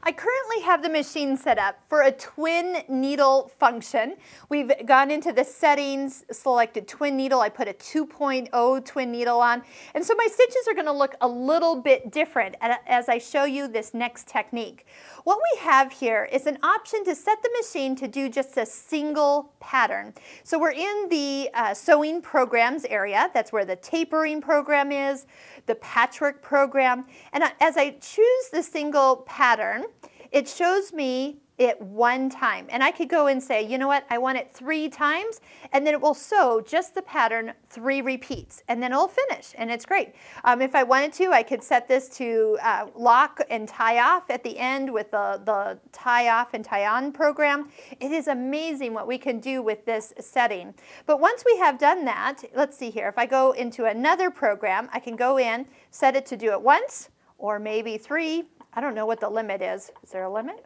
I currently have the machine set up for a twin needle function. We've gone into the settings, selected twin needle. I put a 2.0 twin needle on. And so my stitches are going to look a little bit different as I show you this next technique. What we have here is an option to set the machine to do just a single pattern. So we're in the sewing programs area. That's where the tapering program is, the patchwork program. And as I choose the single pattern, it shows me it one time. And I could go and say, you know what, I want it 3 times, and then it will sew just the pattern 3 repeats, and then it'll finish, and it's great. If I wanted to, I could set this to lock and tie off at the end with the tie off and tie on program. It is amazing what we can do with this setting. But once we have done that, let's see here, if I go into another program, I can go in, set it to do it once, or maybe 3. I don't know what the limit is. Is there a limit?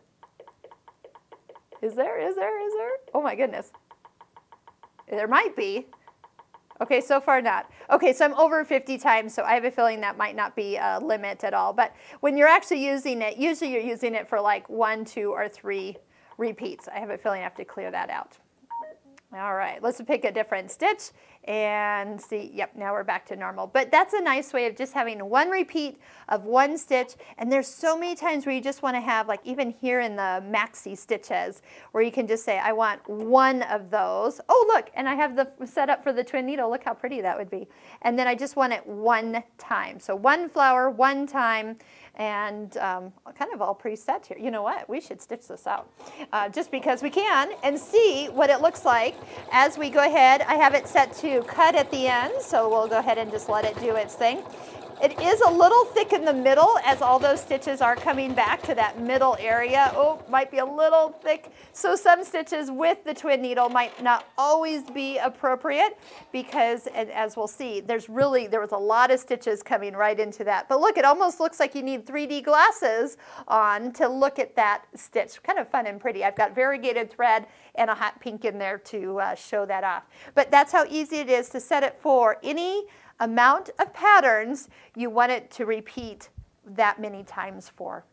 Is there? Oh my goodness. There might be. Okay, so far not. Okay, so I'm over 50 times, so I have a feeling that might not be a limit at all. But when you're actually using it, usually you're using it for like 1, 2, or 3 repeats. I have a feeling I have to clear that out. All right, let's pick a different stitch and see, yep, now we're back to normal. But that's a nice way of just having 1 repeat of 1 stitch, and there's so many times where you just want to have, like even here in the maxi stitches, where you can just say, I want 1 of those. Oh, look, and I have the set up for the twin needle. Look how pretty that would be. And then I just want it 1 time. So 1 flower, 1 time, and kind of all preset here. You know what? We should stitch this out just because we can and see what it looks like as we go ahead. I have it set to cut at the end, so we'll go ahead and just let it do its thing. It is a little thick in the middle as all those stitches are coming back to that middle area. Oh, might be a little thick. So some stitches with the twin needle might not always be appropriate because, and as we'll see, there was a lot of stitches coming right into that. But look, it almost looks like you need 3D glasses on to look at that stitch. Kind of fun and pretty. I've got variegated thread and a hot pink in there to show that off. But that's how easy it is to set it for any amount of patterns you want it to repeat that many times for.